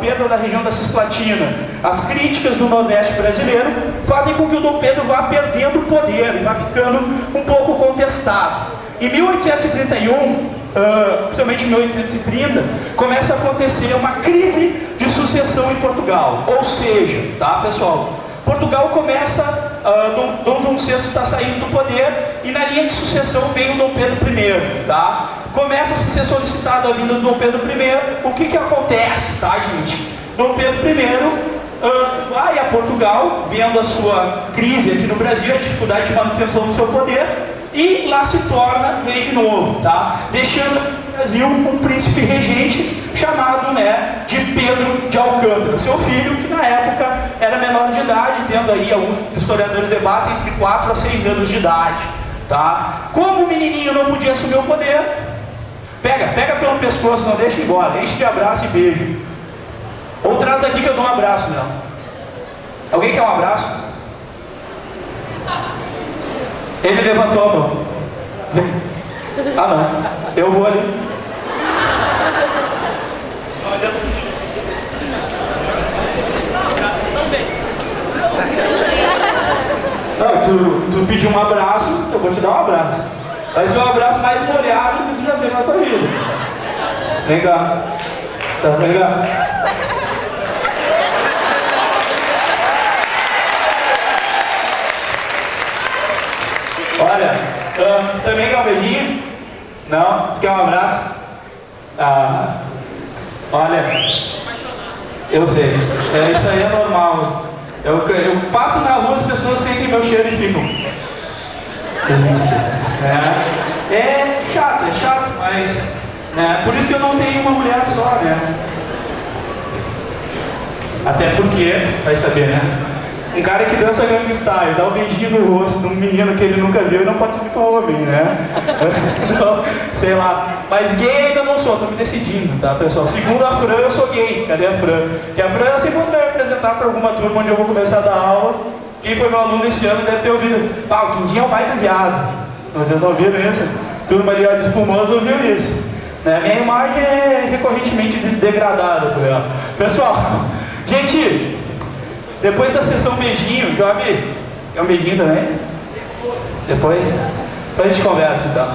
perda da região da Cisplatina, as críticas do Nordeste brasileiro fazem com que o Dom Pedro vá perdendo poder e vá ficando um pouco contestado. Em 1831, principalmente em 1830, começa a acontecer uma crise de sucessão em Portugal. Ou seja, tá, pessoal, Portugal começa, Dom João VI está saindo do poder e na linha de sucessão vem o Dom Pedro I, tá? Começa a ser solicitada a vinda do Dom Pedro I. O que acontece, tá, gente? Dom Pedro I vai a Portugal, vendo a sua crise aqui no Brasil, a dificuldade de manutenção do seu poder, e lá se torna rei de novo, tá? Deixando no Brasil um príncipe regente chamado, né, de Pedro de Alcântara, seu filho, que na época era menor de idade, tendo aí, alguns historiadores debatem, entre 4 a 6 anos de idade, tá? Como o menininho não podia assumir o poder, pega pelo pescoço, não deixa embora, enche de abraço e beijo. Ou traz aqui que eu dou um abraço, não. Alguém quer um abraço? Ele levantou a mão. Ah, não. Eu vou ali. Não, tu pediu um abraço, eu vou te dar um abraço. Vai ser um abraço mais molhado que tu já teve na tua vida. Vem cá. Tá, vem cá. Olha, você também quer um beijinho? Não? Tu quer um abraço? Ah, olha, eu sei, isso aí é normal. Eu passo na rua, as pessoas sentem meu cheiro e ficam. Delícia. É chato, mas por isso que eu não tenho uma mulher só, né? Até porque, vai saber, né? Um cara que dança Gangnam Style, dá um beijinho no rosto de um menino que ele nunca viu, não pode ser muito homem, né? Não, sei lá. Mas gay ainda não sou, tô me decidindo, tá, pessoal? Segundo a Fran, eu sou gay. Cadê a Fran? Porque a Fran, ela sempre vai me apresentar para alguma turma onde eu vou começar a dar aula. Quem foi meu aluno esse ano deve ter ouvido. Ah, o Quindinho é o pai do viado. Vocês não ouviram isso? Turma ali de Espumoso ouviu isso. Né? Minha imagem é recorrentemente degradada por ela. Pessoal, gente... Depois da sessão beijinho, Job, quer um beijinho também? Depois? Depois a gente conversa então.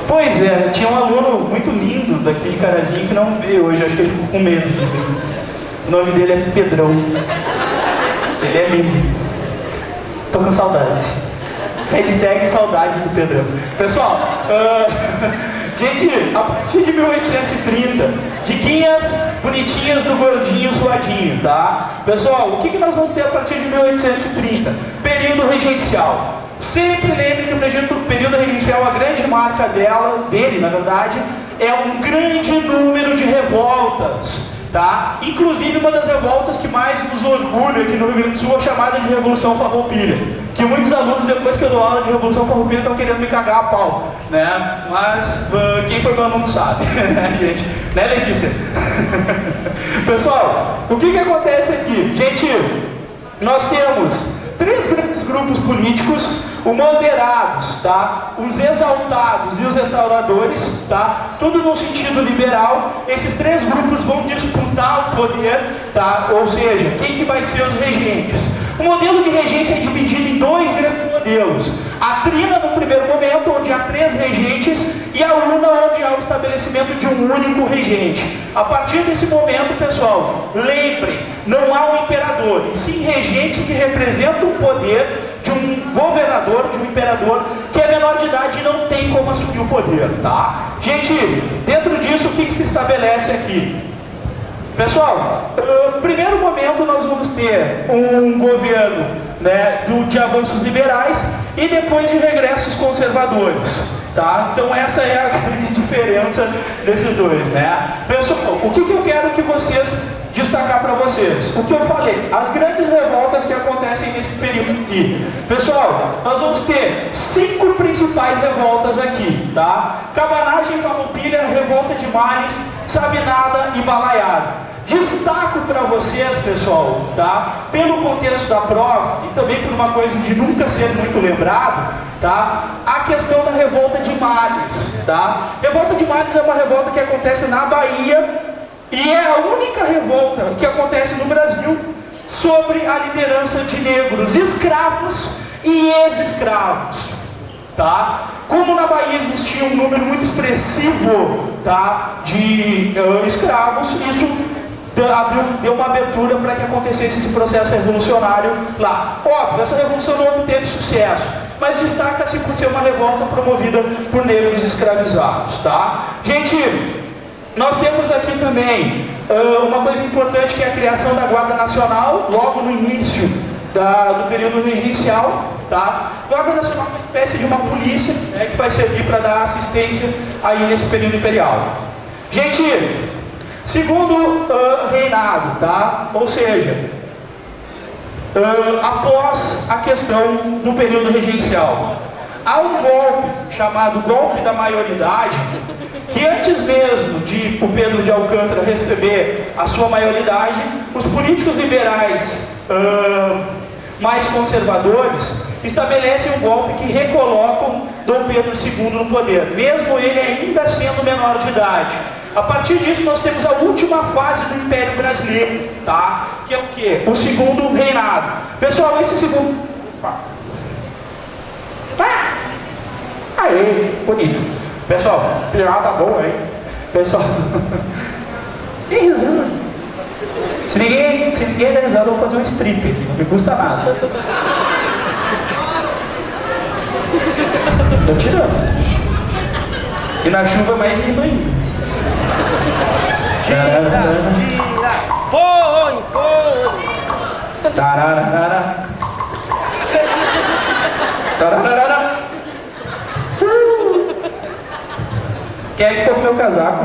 Pois é, tinha um aluno muito lindo daqui de Carazinho que não veio hoje, acho que ele ficou com medo de vir. O nome dele é Pedrão. Ele é lindo. Tô com saudades. Hashtag saudade do Pedrão. Pessoal, gente, a partir de 1830, diquinhas bonitinhas do gordinho suadinho, tá? Pessoal, o que nós vamos ter a partir de 1830? Período regencial. Sempre lembre que o período regencial, a grande marca dele, na verdade, é um grande número de revoltas, tá? Inclusive uma das revoltas que mais nos orgulha aqui no Rio Grande do Sul é chamada de Revolução Farroupilha, que muitos alunos, depois que eu dou aula de Revolução Farroupilha, estão querendo me cagar a pau, né? Mas quem foi meu aluno sabe, gente, né, Letícia? Pessoal, o que acontece aqui? Gente, nós temos 3 grandes grupos políticos, os moderados, tá? Os exaltados e os restauradores, tá? Tudo no sentido liberal. Esses 3 grupos vão disputar o poder, tá? Ou seja, quem que vai ser os regentes? O modelo de regência é dividido em 2 grandes modelos. A trina no primeiro momento, onde há 3 regentes, e a una, onde há o estabelecimento de um único regente. A partir desse momento, pessoal, lembrem, não há um imperador, e sim regentes que representam o poder de um governador, de um imperador, que é menor de idade e não tem como assumir o poder, tá? Gente, dentro disso, o que se estabelece aqui? Pessoal, no primeiro momento nós vamos ter um governo, né, de avanços liberais e depois de regressos conservadores, tá? Então essa é a grande diferença desses dois, né? Pessoal, o que eu quero que vocês destacar para vocês? O que eu falei, as grandes revoltas que acontecem nesse período aqui. Pessoal, nós vamos ter 5 principais revoltas aqui, tá? Cabanagem, Farroupilha, Revolta de Males, Sabinada e Balaiada. Destaco para vocês, pessoal, tá? Pelo contexto da prova e também por uma coisa de nunca ser muito lembrado, tá? A questão da revolta de Males, tá? Revolta de Males é uma revolta que acontece na Bahia e é a única revolta que acontece no Brasil sobre a liderança de negros escravos e ex-escravos, tá? Como na Bahia existia um número muito expressivo, tá, de escravos, isso deu uma abertura para que acontecesse esse processo revolucionário lá. Óbvio, essa revolução não obteve sucesso, mas destaca-se por ser uma revolta promovida por negros escravizados, tá? Gente, nós temos aqui também uma coisa importante, que é a criação da Guarda Nacional, logo no início do período regencial, tá? Guarda Nacional é uma espécie de uma polícia, né, que vai servir para dar assistência aí nesse período imperial. Gente, segundo reinado, tá? Ou seja, após a questão do período regencial, há um golpe chamado golpe da maioridade, que antes mesmo de o Pedro de Alcântara receber a sua maioridade, os políticos liberais mais conservadores estabelecem um golpe que recolocam Dom Pedro II no poder, mesmo ele ainda sendo menor de idade. A partir disso nós temos a última fase do Império Brasileiro, tá? Que é o quê? O segundo reinado. Pessoal, esse segundo... Aê, bonito. Pessoal, tá boa aí. Pessoal... Que risada. Se ninguém der risada, eu vou fazer um strip aqui, não me custa nada. Tô tirando. E na chuva mais rindo ainda. Tira, põe. Tararara. Tararara. Quem é que ficou com meu casaco?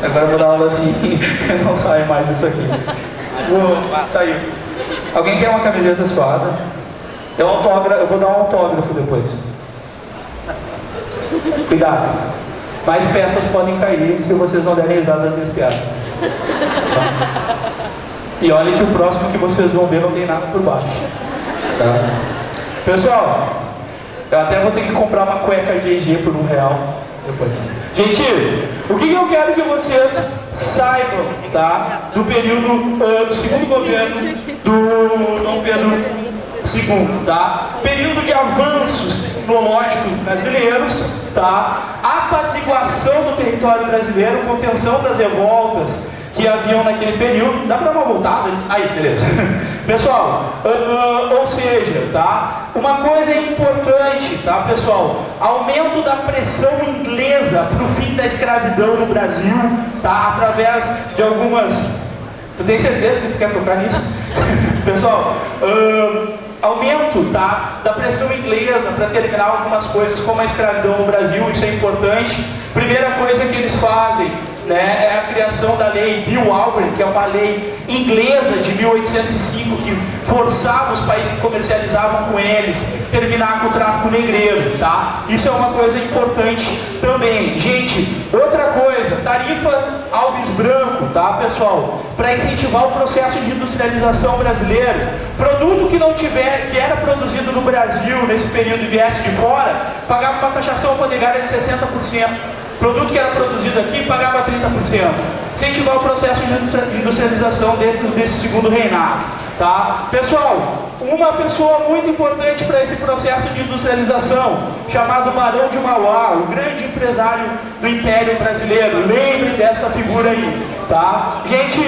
Agora eu vou dar aula assim, eu não saio mais disso aqui. Saiu. Alguém quer uma camiseta suada? Eu vou dar um autógrafo depois. Cuidado. Mais peças podem cair se vocês não derem risada das minhas piadas. E olha que o próximo que vocês vão ver não tem nada por baixo. Tá? Pessoal, eu até vou ter que comprar uma cueca GG por R$1 depois. Gente, o que eu quero que vocês saibam, tá? Do período do segundo governo do Dom Pedro II, tá? Período de avanços tecnológicos brasileiros, tá? Apaziguação do território brasileiro, contenção das revoltas que haviam naquele período. Dá para dar uma voltada? Aí, beleza. Pessoal, ou seja, tá? Uma coisa importante, tá, pessoal? Aumento da pressão inglesa para o fim da escravidão no Brasil, tá? Através de algumas... Tu tem certeza que tu quer tocar nisso? Pessoal, aumento, tá, da pressão inglesa para terminar algumas coisas como a escravidão no Brasil, isso é importante. Primeira coisa que eles fazem, né, é a criação da lei Bill-Albrecht, que é uma lei inglesa de 1805, que forçava os países que comercializavam com eles terminar com o tráfico negreiro, tá? Isso é uma coisa importante também. Gente, outra coisa, tarifa Alves Branco, tá, pessoal? Para incentivar o processo de industrialização brasileiro. Produto que não tiver, que era produzido no Brasil nesse período e viesse de fora, pagava uma taxação alfandegária de 60%. Produto que era produzido aqui pagava 30%. Incentivar o processo de industrialização dentro desse segundo reinado, tá? Pessoal, uma pessoa muito importante para esse processo de industrialização, chamado Barão de Mauá, o grande empresário do Império Brasileiro. Lembrem desta figura aí, tá? Gente,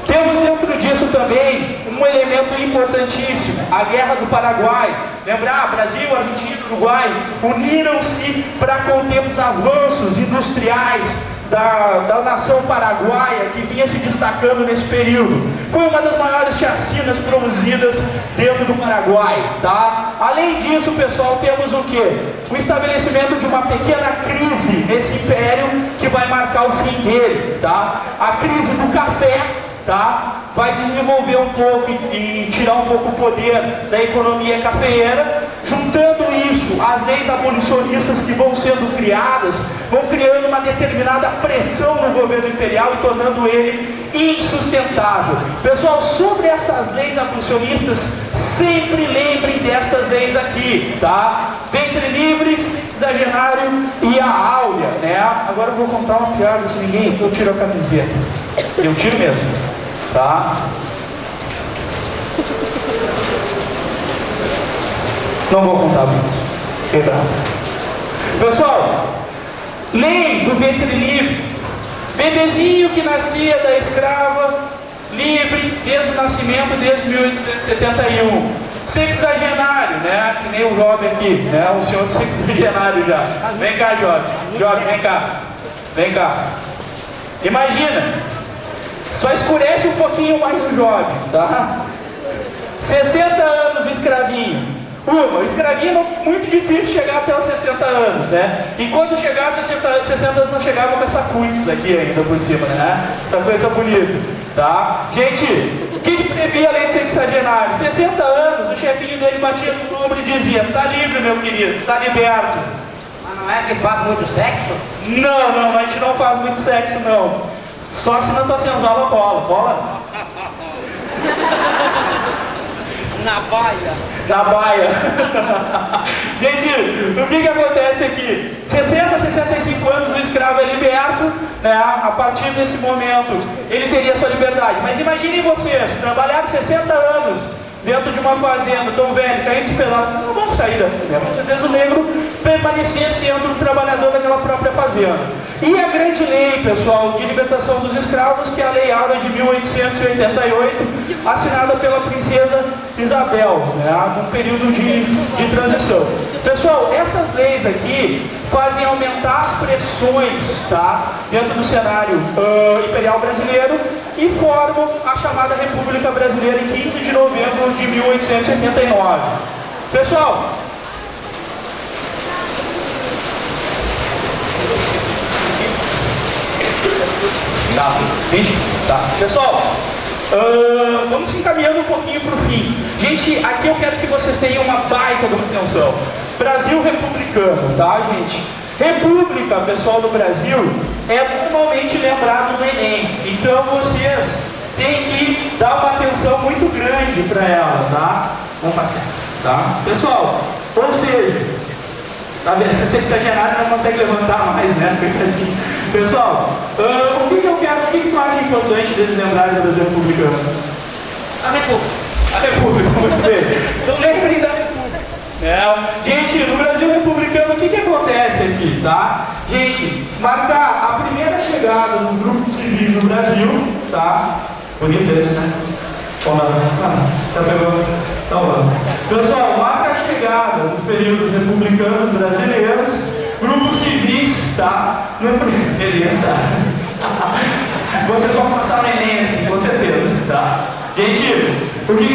temos dentro disso também um elemento importantíssimo, a Guerra do Paraguai. Lembrar, Brasil, Argentina e Uruguai uniram-se para conter os avanços industriais da nação paraguaia, que vinha se destacando nesse período. Foi uma das maiores chacinas produzidas dentro do Paraguai, tá? Além disso, pessoal, temos o quê? O estabelecimento de uma pequena crise nesse império que vai marcar o fim dele, tá? A crise do café, tá? Vai desenvolver um pouco e tirar um pouco o poder da economia cafeeira, Juntando isso, as leis abolicionistas que vão sendo criadas, vão criando uma determinada pressão no governo imperial e tornando ele insustentável. Pessoal, sobre essas leis abolicionistas, sempre lembrem destas leis aqui, tá? Ventre livre, sexagenário e a áurea, né? Agora eu vou contar uma piada, se ninguém, eu tiro a camiseta. Eu tiro mesmo, tá? Não vou contar muito. Quebrado. Pessoal, lei do ventre livre. Bebezinho que nascia da escrava, livre, desde o nascimento, desde 1871. Sexagenário, né? Que nem o Job aqui, né? O senhor sexagenário já. Vem cá, Job. Job, vem cá. Vem cá. Imagina. Só escurece um pouquinho mais o Job, tá? 60 anos escravinho. O escravinho muito difícil chegar até os 60 anos, né? Enquanto chegasse aos 60 anos não chegava com essa cutis aqui ainda por cima, né? Essa coisa bonita, tá? Gente, o que previa a lei de sexagenário? 60 anos, o chefinho dele batia no ombro e dizia: tá livre, meu querido, tá liberto. Mas não é que faz muito sexo? Não, a gente não faz muito sexo, não. Só se na tua senzala cola. Cola? Na baia. Na baia. Gente, o que acontece aqui? 60, 65 anos o escravo é liberto, né? A partir desse momento ele teria sua liberdade. Mas imaginem vocês, trabalhar 60 anos dentro de uma fazenda tão velha, caindo de pelado, não vão sair daqui, né? Muitas vezes o negro permanecia sendo um trabalhador daquela própria fazenda. E a grande lei, pessoal, de libertação dos escravos, que é a Lei Áurea de 1888, assinada pela princesa Isabel, né, num período de transição. Pessoal, essas leis aqui fazem aumentar as pressões, tá, dentro do cenário imperial brasileiro e formam a chamada República Brasileira em 15 de novembro de 1889. Pessoal, tá, gente, tá. Pessoal, vamos se encaminhando um pouquinho para o fim. Gente, aqui eu quero que vocês tenham uma baita de uma atenção. Brasil republicano, tá, gente? República, pessoal, do Brasil é normalmente lembrado no Enem. Então vocês têm que dar uma atenção muito grande para ela, tá? Vamos passar, tá? Pessoal, ou seja, tá vendo? Sexagenário não consegue levantar mais, né? Pessoal, o que eu quero, o que tu acha importante deles lembrarem do Brasil republicano? A República. A República, muito bem. Então lembrem da República. Gente, no Brasil republicano, o que acontece aqui, tá? Gente, marcar a primeira chegada dos grupos civis no Brasil, tá? Bonito esse, né? Já pegou? Então vamos. Pessoal, marca a chegada dos períodos republicanos brasileiros, grupos civis, tá? Beleza. Vocês vão passar no Enem, assim, com certeza, tá? Gente, o que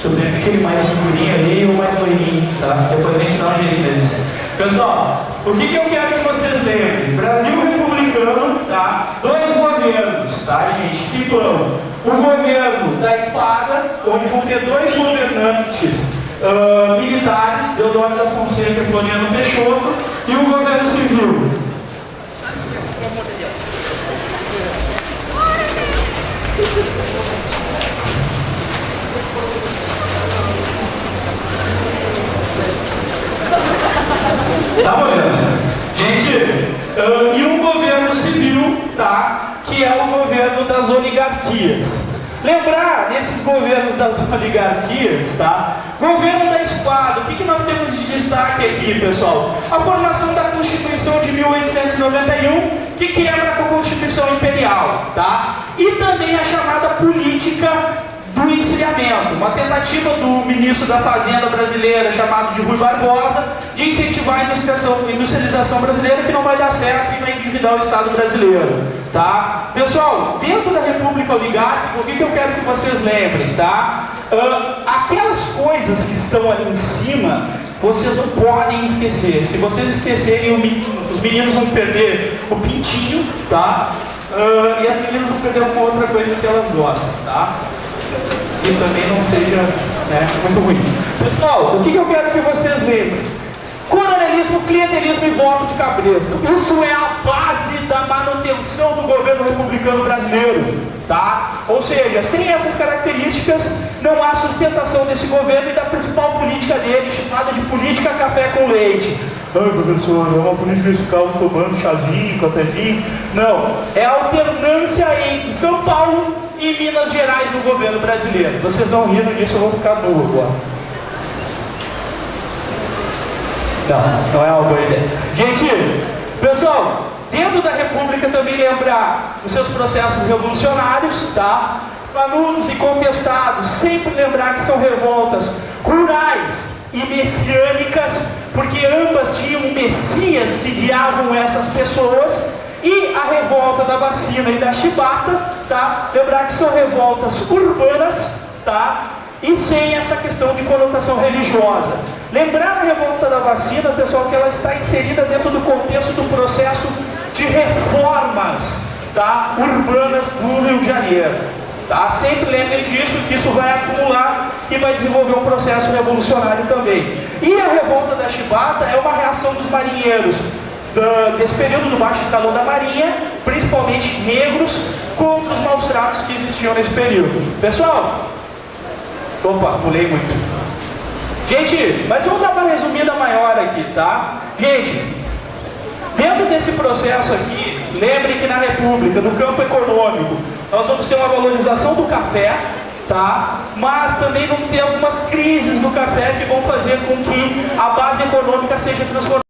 eu tenho aquele mais escurinho ali ou mais loirinho, tá? Depois a gente dá um jeito neles. Pessoal, o que eu quero que vocês lembrem? Brasil republicano, tá? Dois governos, tá, gente? Ciclão. O governo da Empada, onde vão ter dois governantes militares, Deodoro da Fonseca e Floriano Peixoto, e o governo civil. Tá olhando? Gente, e um governo civil, tá? Que é o governo das oligarquias. Lembrar desses governos das oligarquias, tá? Governo da espada, o que nós temos de destaque aqui, pessoal? A formação da Constituição de 1891, que quebra com a Constituição Imperial, tá? E também a chamada política do encilhamento, uma tentativa do ministro da Fazenda brasileira, chamado de Rui Barbosa, de incentivar a industrialização brasileira, que não vai dar certo e vai endividar o Estado brasileiro, tá? Pessoal, dentro da República Oligárquica, o que eu quero que vocês lembrem, tá? Aquelas coisas que estão ali em cima, vocês não podem esquecer. Se vocês esquecerem, os meninos vão perder o pintinho, tá? E as meninas vão perder alguma outra coisa que elas gostam, tá? Que também não seja, né? Muito ruim. Pessoal, o que eu quero que vocês lembrem? Coronelismo, clientelismo e voto de cabresto. Isso é a base da manutenção do governo republicano brasileiro, tá? Ou seja, sem essas características, não há sustentação desse governo e da principal política dele, chamada de política café com leite. Ai, professor, é uma política que ficavam tomando chazinho, cafezinho. Não, é a alternância entre São Paulo e Minas Gerais no governo brasileiro. Vocês não riram disso, eu vou ficar nu agora. Não é uma boa ideia. Gente, pessoal, dentro da República também lembrar dos seus processos revolucionários, tá? Planudos e contestados, sempre lembrar que são revoltas rurais e messiânicas, porque ambas tinham um Messias que guiavam essas pessoas. E a revolta da vacina e da chibata, tá? Lembrar que são revoltas urbanas, tá? E sem essa questão de conotação religiosa. Lembrar a revolta da vacina, pessoal, que ela está inserida dentro do contexto do processo de reformas, tá? Urbanas do Rio de Janeiro. Tá? Sempre lembrem disso, que isso vai acumular e vai desenvolver um processo revolucionário também. E a revolta da chibata é uma reação dos marinheiros desse período do baixo escalão da marinha, principalmente negros, contra os maus tratos que existiam nesse período. Pessoal, opa, pulei muito. Gente, mas vamos dar uma resumida maior aqui, tá? Gente, dentro desse processo aqui, lembre que na República, no campo econômico, nós vamos ter uma valorização do café, tá? Mas também vamos ter algumas crises do café que vão fazer com que a base econômica seja transformada